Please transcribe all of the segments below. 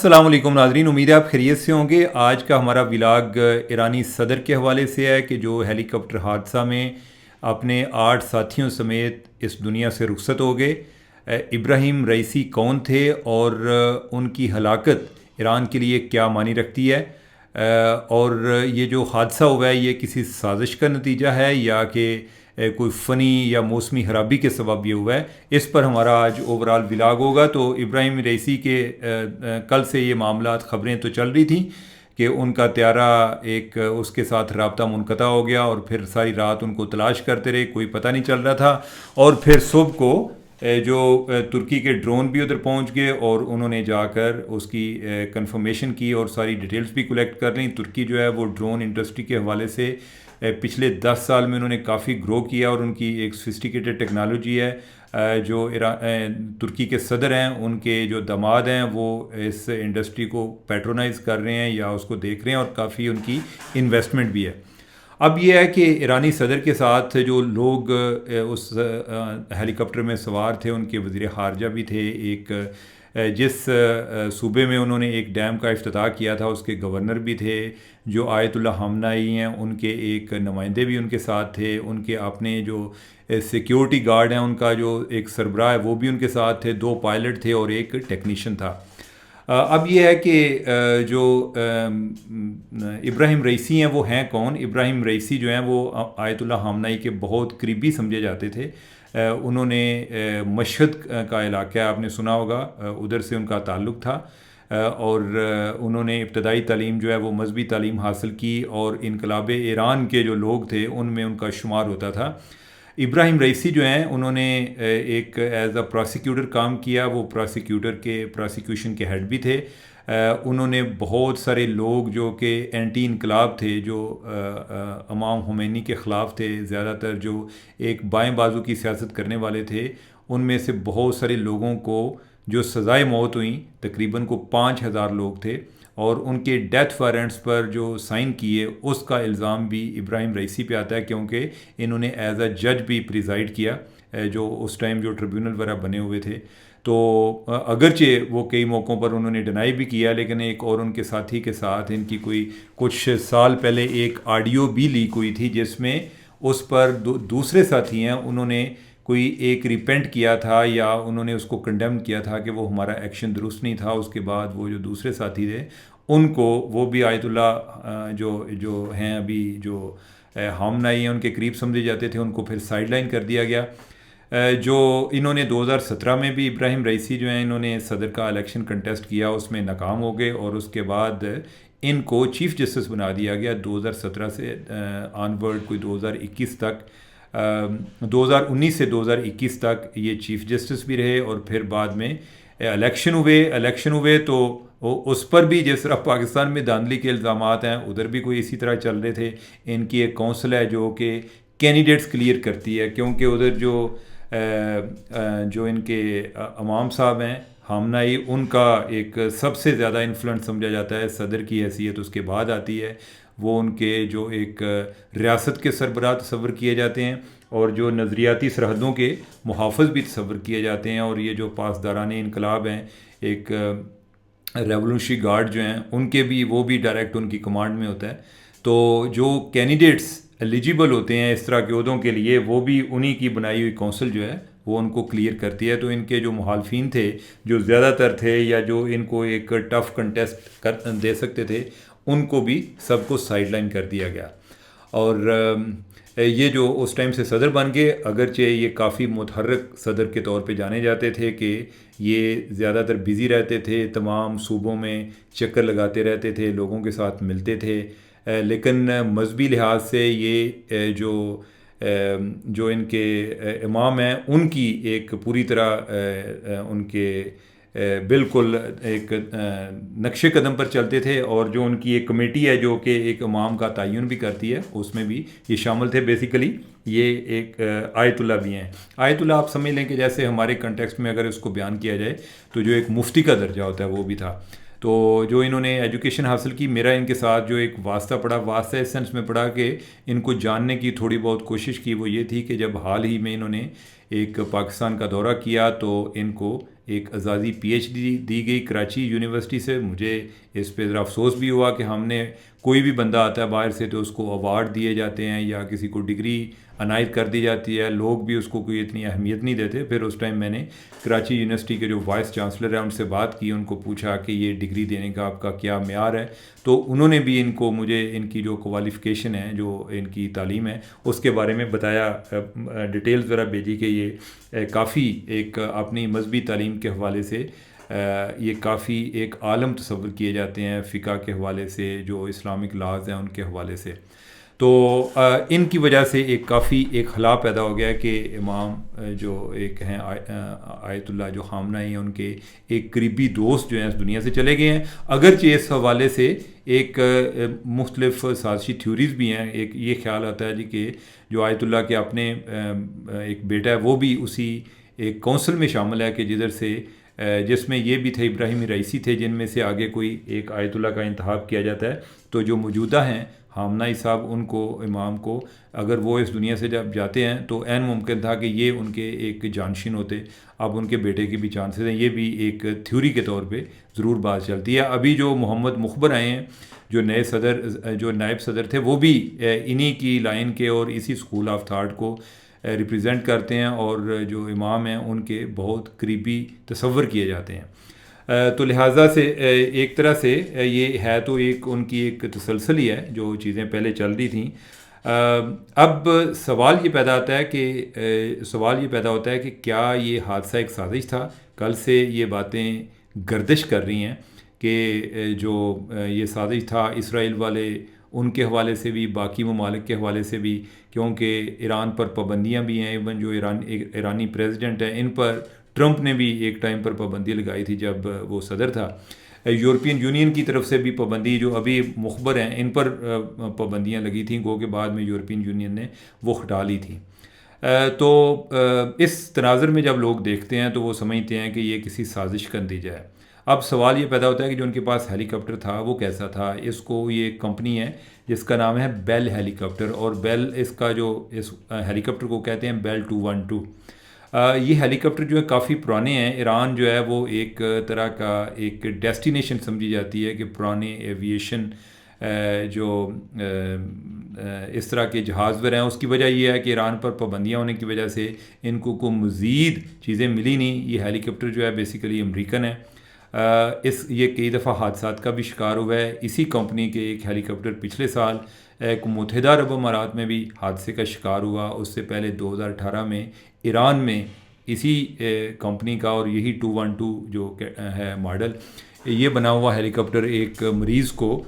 السلام علیکم ناظرین، امید ہے آپ خیریت سے ہوں گے۔ آج کا ہمارا ولاگ ایرانی صدر کے حوالے سے ہے کہ جو ہیلی کاپٹر حادثہ میں اپنے 8 ساتھیوں سمیت اس دنیا سے رخصت ہو گئے۔ ابراہیم رئیسی کون تھے اور ان کی ہلاکت ایران کے لیے کیا معنی رکھتی ہے، اور یہ جو حادثہ ہوا ہے یہ کسی سازش کا نتیجہ ہے یا کہ کوئی فنی یا موسمی خرابی کے سبب یہ ہوا ہے، اس پر ہمارا آج اوورال ولاگ ہوگا۔ تو ابراہیم رئیسی کے کل سے یہ معاملات خبریں تو چل رہی تھیں کہ ان کا طیارہ ایک اس کے ساتھ رابطہ منقطع ہو گیا اور پھر ساری رات ان کو تلاش کرتے رہے، کوئی پتہ نہیں چل رہا تھا، اور پھر صبح کو جو ترکی کے ڈرون بھی ادھر پہنچ گئے اور انہوں نے جا کر اس کی کنفرمیشن کی اور ساری ڈیٹیلز بھی کلیکٹ کر لیں۔ ترکی جو ہے وہ ڈرون انڈسٹری کے حوالے سے پچھلے 10 سال میں انہوں نے کافی گرو کیا اور ان کی ایک سفسٹیکیٹڈ ٹیکنالوجی ہے۔ جو ترکی کے صدر ہیں ان کے جو داماد ہیں وہ اس انڈسٹری کو پیٹرونائز کر رہے ہیں یا اس کو دیکھ رہے ہیں، اور کافی ان کی انویسٹمنٹ بھی ہے۔ اب یہ ہے کہ ایرانی صدر کے ساتھ جو لوگ اس ہیلی کاپٹر میں سوار تھے ان کے وزیر خارجہ بھی تھے، ایک جس صوبے میں انہوں نے ایک ڈیم کا افتتاح کیا تھا اس کے گورنر بھی تھے، جو آیت اللہ خامنائی ہیں ان کے ایک نمائندے بھی ان کے ساتھ تھے، ان کے اپنے جو سیکیورٹی گارڈ ہیں ان کا جو ایک سربراہ ہے وہ بھی ان کے ساتھ تھے، 2 پائلٹ تھے اور ایک ٹیکنیشین تھا۔ اب یہ ہے کہ جو ابراہیم رئیسی ہیں وہ ہیں کون؟ ابراہیم رئیسی جو ہیں وہ آیت اللہ خامنائی کے بہت قریبی سمجھے جاتے تھے۔ انہوں نے مشہد کا علاقہ آپ نے سنا ہوگا، ادھر سے ان کا تعلق تھا، اور انہوں نے ابتدائی تعلیم جو ہے وہ مذہبی تعلیم حاصل کی اور انقلاب ایران کے جو لوگ تھے ان میں ان کا شمار ہوتا تھا۔ ابراہیم رئیسی جو ہیں انہوں نے ایک ایز اے پراسیکیوٹر کام کیا، وہ پراسیکیوشن کے ہیڈ بھی تھے۔ انہوں نے بہت سارے لوگ جو کہ اینٹی انقلاب تھے، جو امام خمینی کے خلاف تھے، زیادہ تر جو ایک بائیں بازو کی سیاست کرنے والے تھے، ان میں سے بہت سارے لوگوں کو جو سزائے موت ہوئیں، تقریباً کو 5000 لوگ تھے، اور ان کے ڈیتھ وارنٹس پر جو سائن کیے اس کا الزام بھی ابراہیم رئیسی پہ آتا ہے، کیونکہ انہوں نے ایز اے جج بھی پریزائڈ کیا، جو اس ٹائم جو ٹریبیونل وغیرہ بنے ہوئے تھے۔ تو اگرچہ وہ کئی موقعوں پر انہوں نے ڈینائی بھی کیا، لیکن ایک اور ان کے ساتھی کے ساتھ ان کی کوئی کچھ سال پہلے ایک آڈیو بھی لیک ہوئی تھی جس میں اس پر دوسرے ساتھی ہیں انہوں نے کوئی ایک ریپینٹ کیا تھا یا انہوں نے اس کو کنڈیم کیا تھا کہ وہ ہمارا ایکشن درست نہیں تھا۔ اس کے بعد وہ جو دوسرے ساتھی تھے ان کو، وہ بھی آیت اللہ جو ہیں ابھی جو خامنائی ہیں ان کے قریب سمجھے جاتے تھے، ان کو پھر سائیڈ لائن کر دیا گیا۔ جو انہوں نے 2017 میں بھی ابراہیم رئیسی جو ہیں انہوں نے صدر کا الیکشن کنٹیسٹ کیا، اس میں ناکام ہو گئے، اور اس کے بعد ان کو چیف جسٹس بنا دیا گیا 2017 سے آن ورڈ، کوئی 2021 تک، 2019 سے 2021 تک یہ چیف جسٹس بھی رہے، اور پھر بعد میں الیکشن ہوئے تو اس پر بھی جس طرح پاکستان میں دھاندلی کے الزامات ہیں ادھر بھی کوئی اسی طرح چل رہے تھے۔ ان کی ایک کونسل ہے جو کہ کینڈیڈیٹس کلیئر کرتی ہے، کیونکہ ادھر جو ان کے امام صاحب ہیں خامنائی، ان کا ایک سب سے زیادہ انفلوئنس سمجھا جاتا ہے، صدر کی حیثیت اس کے بعد آتی ہے، وہ ان کے جو ایک ریاست کے سربراہ تصور کیے جاتے ہیں اور جو نظریاتی سرحدوں کے محافظ بھی تصور کیے جاتے ہیں، اور یہ جو پاسداران انقلاب ہیں، ایک ریولوشنری گارڈ جو ہیں ان کے بھی، وہ بھی ڈائریکٹ ان کی کمانڈ میں ہوتا ہے۔ تو جو کینڈیڈیٹس ایلیجیبل ہوتے ہیں اس طرح کے عہدوں کے لیے، وہ بھی انہی کی بنائی ہوئی کونسل جو ہے وہ ان کو کلیئر کرتی ہے۔ تو ان کے جو مخالفین تھے، جو زیادہ تر تھے یا جو ان کو ایک ٹف کنٹیسٹ دے سکتے تھے، ان کو بھی سب کو سائیڈ لائن کر دیا گیا۔ اور یہ جو اس ٹائم سے صدر بن گئے، اگرچہ یہ کافی متحرک صدر کے طور پہ جانے جاتے تھے کہ یہ زیادہ تر بزی رہتے تھے، تمام صوبوں میں چکر لگاتے رہتے تھے، لوگوں کے ساتھ ملتے تھے، لیکن مذہبی لحاظ سے یہ جو ان کے امام ہیں ان کی ایک پوری طرح ان کے بالکل ایک نقش قدم پر چلتے تھے، اور جو ان کی ایک کمیٹی ہے جو کہ ایک امام کا تعین بھی کرتی ہے، اس میں بھی یہ شامل تھے۔ بیسیکلی یہ ایک آیت اللہ بھی ہیں۔ آیت اللہ آپ سمجھ لیں کہ جیسے ہمارے کنٹیکسٹ میں اگر اس کو بیان کیا جائے تو جو ایک مفتی کا درجہ ہوتا ہے وہ بھی تھا۔ تو جو انہوں نے ایجوکیشن حاصل کی، میرا ان کے ساتھ جو ایک واسطہ پڑا، واسطہ اس سینس میں پڑا کہ ان کو جاننے کی تھوڑی بہت کوشش کی، وہ یہ تھی کہ جب حال ہی میں انہوں نے ایک پاکستان کا دورہ کیا تو ان کو ایک اعزازی پی ایچ ڈی دی گئی کراچی یونیورسٹی سے. مجھے اس پہ ذرا افسوس بھی ہوا کہ ہم نے کوئی بھی بندہ آتا ہے باہر سے تو اس کو ایوارڈ دیے جاتے ہیں یا کسی کو ڈگری عنایت کر دی جاتی ہے, لوگ بھی اس کو کوئی اتنی اہمیت نہیں دیتے. پھر اس ٹائم میں نے کراچی یونیورسٹی کے جو وائس چانسلر ہیں ان سے بات کی, ان کو پوچھا کہ یہ ڈگری دینے کا آپ کا کیا معیار ہے, تو انہوں نے بھی ان کو مجھے ان کی جو کوالیفیکیشن ہے, جو ان کی تعلیم ہے, اس کے بارے میں بتایا, ڈیٹیل ذرا بھیجی کہ یہ کافی ایک اپنی مذہبی تعلیم کے حوالے سے یہ کافی ایک عالم تصور کیے جاتے ہیں فقہ کے حوالے سے, جو اسلامک لاز ہیں ان کے حوالے سے. تو ان کی وجہ سے ایک کافی ایک خلا پیدا ہو گیا کہ امام جو ایک ہیں آیت اللہ جو خامنہ ہیں, ان کے ایک قریبی دوست جو ہیں اس دنیا سے چلے گئے ہیں. اگرچہ اس حوالے سے ایک مختلف سازشی تھیوریز بھی ہیں. ایک یہ خیال آتا ہے جی کہ جو آیت اللہ کے اپنے ایک بیٹا ہے وہ بھی اسی ایک کونسل میں شامل ہے کہ جس میں یہ بھی تھے ابراہیم رئیسی تھے, جن میں سے آگے کوئی ایک آیت اللہ کا انتخاب کیا جاتا ہے. تو جو موجودہ ہیں خامنہ صاحب, ان کو امام کو اگر وہ اس دنیا سے جب جاتے ہیں تو عین ممکن تھا کہ یہ ان کے ایک جانشین ہوتے. اب ان کے بیٹے کے بھی چانسز ہیں, یہ بھی ایک تھیوری کے طور پہ ضرور بات چلتی ہے. ابھی جو محمد مخبر آئے ہیں جو نائب صدر تھے, وہ بھی انہی کی لائن کے اور اسی اسکول آف تھاٹ کو ریپرزینٹ کرتے ہیں, اور جو امام ہیں ان کے بہت قریبی تصور کیے جاتے ہیں. تو لہٰذا سے ایک طرح سے یہ ہے تو ایک ان کی ایک تسلسل ہی ہے جو چیزیں پہلے چل رہی تھیں. اب سوال یہ پیدا ہوتا ہے کہ کیا یہ حادثہ ایک سازش تھا؟ کل سے یہ باتیں گردش کر رہی ہیں کہ جو یہ سازش تھا اسرائیل والے ان کے حوالے سے بھی, باقی ممالک کے حوالے سے بھی, کیونکہ ایران پر پابندیاں بھی ہیں. ایون جو ایرانی پریزیڈنٹ ہیں ان پر ٹرمپ نے بھی ایک ٹائم پر پابندی لگائی تھی جب وہ صدر تھا. یورپین یونین کی طرف سے بھی پابندی, جو ابھی مخبر ہیں ان پر پابندیاں لگی تھیں, گو کہ بعد میں یورپین یونین نے وہ ہٹا لی تھی. تو اس تناظر میں جب لوگ دیکھتے ہیں تو وہ سمجھتے ہیں کہ یہ کسی سازش کا نتیجہ ہے. اب سوال یہ پیدا ہوتا ہے کہ جو ان کے پاس ہیلی کاپٹر تھا وہ کیسا تھا؟ اس کو یہ ایک کمپنی ہے جس کا نام ہے بیل ہیلی کاپٹر, اور بیل اس کا جو اس ہیلی کاپٹر کو کہتے ہیں بیل 212. یہ ہیلی کاپٹر جو ہے کافی پرانے ہیں. ایران جو ہے وہ ایک طرح کا ایک ڈیسٹینیشن سمجھی جاتی ہے کہ پرانے ایویشن جو اس طرح کے جہاز پر ہیں. اس کی وجہ یہ ہے کہ ایران پر پابندیاں ہونے کی وجہ سے ان کو کوئی مزید چیزیں ملی نہیں. یہ ہیلی کاپٹر جو ہے بیسیکلی امریکن ہے. یہ کئی دفعہ حادثات کا بھی شکار ہوا ہے. اسی کمپنی کے ایک ہیلی کاپٹر پچھلے سال ایک متحدہ عرب امارات میں بھی حادثے کا شکار ہوا. اس سے پہلے 2018 میں ایران میں اسی کمپنی کا اور یہی 212 جو ہے ماڈل, یہ بنا ہوا ہیلی کاپٹر ایک مریض کو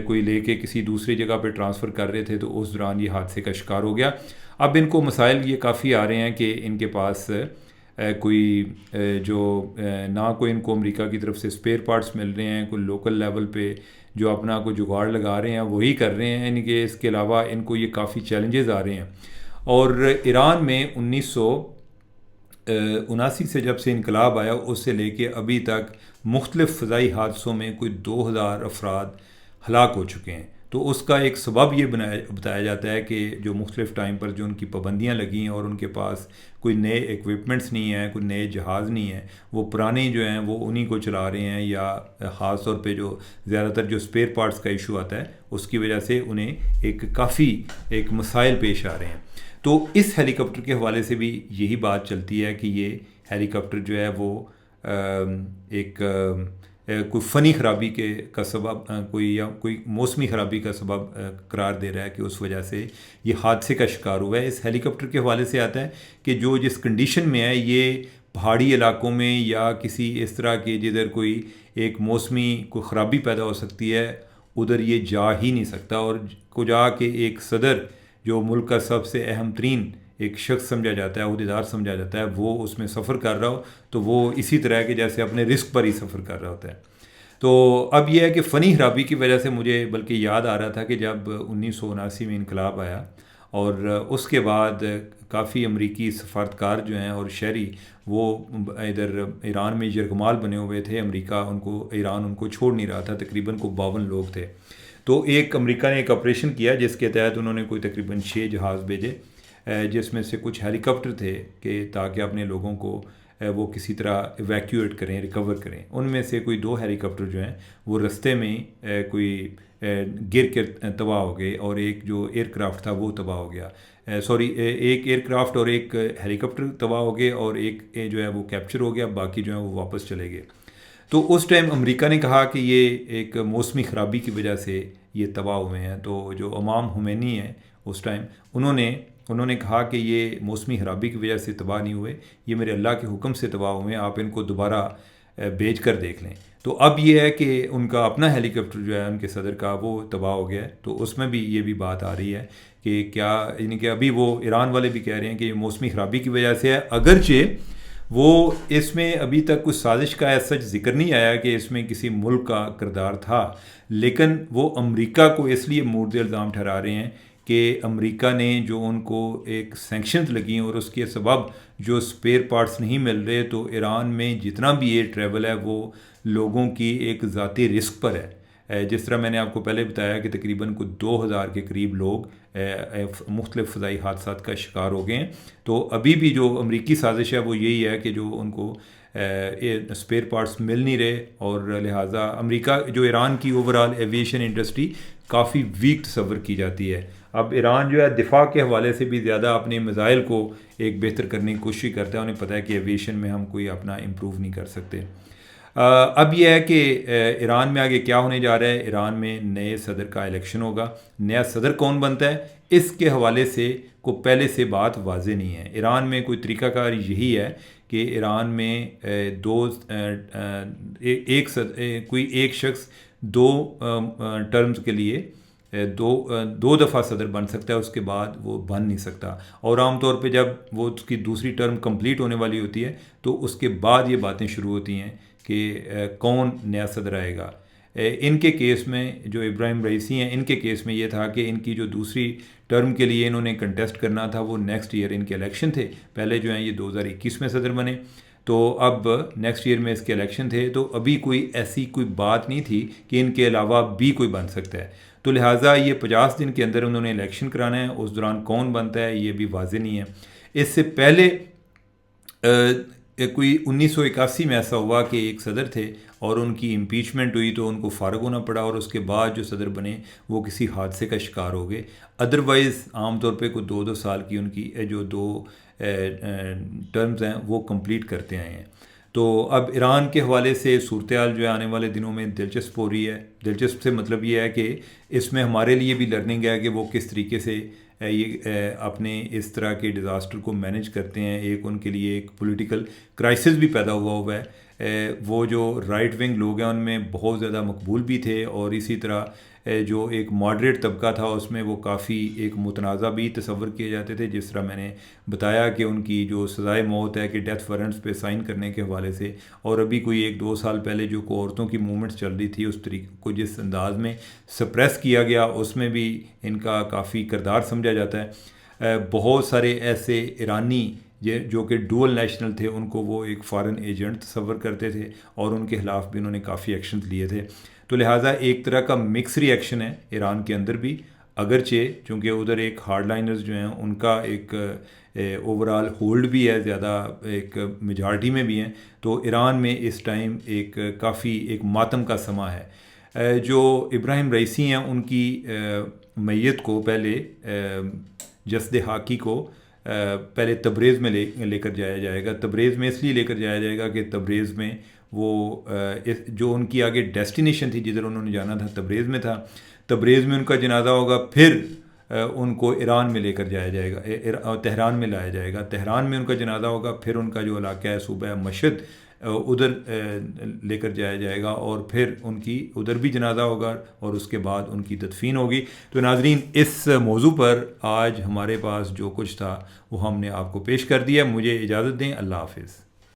کوئی لے کے کسی دوسری جگہ پہ ٹرانسفر کر رہے تھے, تو اس دوران یہ حادثے کا شکار ہو گیا. اب ان کو مسائل یہ کافی آ رہے ہیں کہ ان کے پاس کوئی جو نہ کوئی ان کو امریکہ کی طرف سے اسپیئر پارٹس مل رہے ہیں, کوئی لوکل لیول پہ جو اپنا کوئی جگاڑ لگا رہے ہیں وہی کر رہے ہیں. یعنی کہ اس کے علاوہ ان کو یہ کافی چیلنجز آ رہے ہیں. اور ایران میں 1979 سے جب سے انقلاب آیا اس سے لے کے ابھی تک مختلف فضائی حادثوں میں کوئی 2000 افراد ہلاک ہو چکے ہیں. تو اس کا ایک سبب یہ بتایا جاتا ہے کہ جو مختلف ٹائم پر جو ان کی پابندیاں لگی ہیں اور ان کے پاس کوئی نئے ایکوپمنٹس نہیں ہیں, کوئی نئے جہاز نہیں ہیں, وہ پرانے جو ہیں وہ انہی کو چلا رہے ہیں, یا خاص طور پہ جو زیادہ تر جو اسپیئر پارٹس کا ایشو آتا ہے اس کی وجہ سے انہیں کافی مسائل پیش آ رہے ہیں. تو اس ہیلی کاپٹر کے حوالے سے بھی یہی بات چلتی ہے کہ یہ ہیلی کاپٹر جو ہے وہ ایک کوئی فنی خرابی کا سبب کوئی موسمی خرابی کا سبب قرار دے رہا ہے کہ اس وجہ سے یہ حادثے کا شکار ہوا ہے. اس ہیلی کاپٹر کے حوالے سے آتا ہے کہ جس کنڈیشن میں ہے یہ پہاڑی علاقوں میں یا کسی اس طرح کے جدھر کوئی ایک موسمی کوئی خرابی پیدا ہو سکتی ہے ادھر یہ جا ہی نہیں سکتا. اور کو جا کے ایک صدر جو ملک کا سب سے اہم ترین ایک شخص سمجھا جاتا ہے, عہدیدار سمجھا جاتا ہے, وہ اس میں سفر کر رہا ہو تو وہ اسی طرح کے جیسے اپنے رسک پر ہی سفر کر رہا ہوتا ہے. تو اب یہ ہے کہ فنی خرابی کی وجہ سے مجھے بلکہ یاد آ رہا تھا کہ جب 1979 میں انقلاب آیا اور اس کے بعد کافی امریکی سفارتکار جو ہیں اور شہری وہ ادھر ایران میں یرغمال بنے ہوئے تھے. امریکہ ایران ان کو چھوڑ نہیں رہا تھا. تقریباً کو 52 لوگ تھے. تو امریکہ نے ایک آپریشن کیا جس کے تحت انہوں نے کوئی تقریباً 6 جہاز بھیجے, جس میں سے کچھ ہیلی کاپٹر تھے کہ تاکہ اپنے لوگوں کو وہ کسی طرح ایویکیویٹ کریں، ریکور کریں. ان میں سے کوئی 2 ہیلی کاپٹر جو ہیں وہ رستے میں کوئی گر کے تباہ ہو گئے، اور ایک جو ایئر کرافٹ تھا وہ تباہ ہو گیا. ایک ایئر کرافٹ اور ایک ہیلی کاپٹر تباہ ہو گئے، اور ایک جو ہے وہ کیپچر ہو گیا، باقی جو ہیں وہ واپس چلے گئے. تو اس ٹائم امریکہ نے کہا کہ یہ ایک موسمی خرابی کی وجہ سے یہ تباہ ہوئے ہیں. تو جو امام خمینی ہیں اس ٹائم انہوں نے کہا کہ یہ موسمی خرابی کی وجہ سے تباہ نہیں ہوئے، یہ میرے اللہ کے حکم سے تباہ ہوئے ہیں، آپ ان کو دوبارہ بھیج کر دیکھ لیں. تو اب یہ ہے کہ ان کا اپنا ہیلی کاپٹر جو ہے ان کے صدر کا وہ تباہ ہو گیا ہے. تو اس میں بھی یہ بھی بات آ رہی ہے کہ کیا یعنی کہ ابھی وہ ایران والے بھی کہہ رہے ہیں کہ یہ موسمی خرابی کی وجہ سے ہے، اگرچہ وہ اس میں ابھی تک کچھ سازش کا ایسا ذکر نہیں آیا کہ اس میں کسی ملک کا کردار تھا، لیکن وہ امریکہ کو اس لیے مورد الزام ٹھہرا رہے ہیں کہ امریکہ نے جو ان کو ایک سینکشنز لگیں اور اس کے سبب جو سپیئر پارٹس نہیں مل رہے، تو ایران میں جتنا بھی ایئر ٹریول ہے وہ لوگوں کی ایک ذاتی رسک پر ہے. جس طرح میں نے آپ کو پہلے بتایا کہ تقریباً کو 2000 کے قریب لوگ مختلف فضائی حادثات کا شکار ہو گئے ہیں. تو ابھی بھی جو امریکی سازش ہے وہ یہی ہے کہ جو ان کو اسپیئر پارٹس مل نہیں رہے، اور لہٰذا امریکہ جو ایران کی اوور آل ایویشن انڈسٹری کافی ویک تصور کی جاتی ہے. اب ایران جو ہے دفاع کے حوالے سے بھی زیادہ اپنے میزائل کو ایک بہتر کرنے کی کوشش کرتا ہے. انہیں پتہ ہے کہ ایویشن میں ہم کوئی اپنا امپروو نہیں کر سکتے. اب یہ ہے کہ ایران میں آگے کیا ہونے جا رہا ہے. ایران میں نئے صدر کا الیکشن ہوگا. نیا صدر کون بنتا ہے اس کے حوالے سے کو پہلے سے بات واضح نہیں ہے. ایران میں کوئی طریقہ کار یہی ہے کہ ایران میں کوئی ایک شخص 2 ٹرمز کے لیے دو دفعہ صدر بن سکتا ہے، اس کے بعد وہ بن نہیں سکتا. اور عام طور پہ جب وہ اس کی دوسری ٹرم کمپلیٹ ہونے والی ہوتی ہے تو اس کے بعد یہ باتیں شروع ہوتی ہیں کہ کون نیا صدر آئے گا. ان کے کیس میں جو ابراہیم رئیسی ہیں، ان کے کیس میں یہ تھا کہ ان کی جو دوسری ٹرم کے لیے انہوں نے کنٹیسٹ کرنا تھا وہ نیکسٹ ایئر ان کے الیکشن تھے. پہلے جو ہیں یہ 2021 میں صدر بنے، تو اب نیکسٹ ایئر میں اس کے الیکشن تھے. تو ابھی کوئی ایسی کوئی بات نہیں تھی کہ ان کے علاوہ بھی کوئی بن سکتا ہے. تو لہٰذا یہ 50 دن کے اندر انہوں نے الیکشن کرانا ہے. اس دوران کون بنتا ہے یہ بھی واضح نہیں ہے. اس سے پہلے کوئی 1981 میں ایسا ہوا کہ ایک صدر تھے اور ان کی امپیچمنٹ ہوئی تو ان کو فارغ ہونا پڑا، اور اس کے بعد جو صدر بنے وہ کسی حادثے کا شکار ہو گئے. ادروائز عام طور پہ کوئی 2 سال کی ان کی جو 2 ٹرمز ہیں وہ کمپلیٹ کرتے آئے ہیں. تو اب ایران کے حوالے سے صورتحال جو ہے آنے والے دنوں میں دلچسپ ہو رہی ہے. دلچسپ سے مطلب یہ ہے کہ اس میں ہمارے لیے بھی لرننگ ہے کہ وہ کس طریقے سے یہ اپنے اس طرح کے ڈیزاسٹر کو مینیج کرتے ہیں. ایک ان کے لیے ایک پولیٹیکل کرائسس بھی پیدا ہوا ہے. وہ جو رائٹ ونگ لوگ ہیں ان میں بہت زیادہ مقبول بھی تھے، اور اسی طرح جو ایک ماڈریٹ طبقہ تھا اس میں وہ کافی ایک متنازع بھی تصور کیے جاتے تھے. جس طرح میں نے بتایا کہ ان کی جو سزائے موت ہے کہ ڈیتھ وارنٹس پہ سائن کرنے کے حوالے سے، اور ابھی کوئی 1-2 سال پہلے جو عورتوں کی موومنٹس چل رہی تھی اس طریقے کو جس انداز میں سپریس کیا گیا اس میں بھی ان کا کافی کردار سمجھا جاتا ہے. بہت سارے ایسے ایرانی جو کہ ڈوئل نیشنل تھے ان کو وہ ایک فارن ایجنٹ تصور کرتے تھے، اور ان کے خلاف بھی انہوں نے کافی ایکشنز لیے تھے. تو لہٰذا ایک طرح کا مکس ری ایکشن ہے ایران کے اندر بھی، اگرچہ چونکہ ادھر ایک ہارڈ لائنرز جو ہیں ان کا ایک اوور آل ہولڈ بھی ہے، زیادہ ایک میجارٹی میں بھی ہیں. تو ایران میں اس ٹائم ایک کافی ایک ماتم کا سماں ہے. جو ابراہیم رئیسی ہیں ان کی میت کو پہلے جسد حاکی کو پہلے تبریز میں لے کر جایا جائے گا. تبریز میں اس لیے لے کر جایا جائے گا کہ تبریز میں وہ جو ان کی آگے ڈیسٹینیشن تھی جدھر انہوں نے جانا تھا تبریز میں تھا. تبریز میں ان کا جنازہ ہوگا، پھر ان کو ایران میں لے کر جایا جائے گا، تہران میں لایا جائے گا. تہران میں ان کا جنازہ ہوگا، پھر ان کا جو علاقہ ہے صوبہ مشہد ادھر لے کر جایا جائے گا، اور پھر ان کی ادھر بھی جنازہ ہوگا، اور اس کے بعد ان کی تدفین ہوگی. تو ناظرین اس موضوع پر آج ہمارے پاس جو کچھ تھا وہ ہم نے آپ کو پیش کر دیا. مجھے اجازت دیں. اللہ حافظ.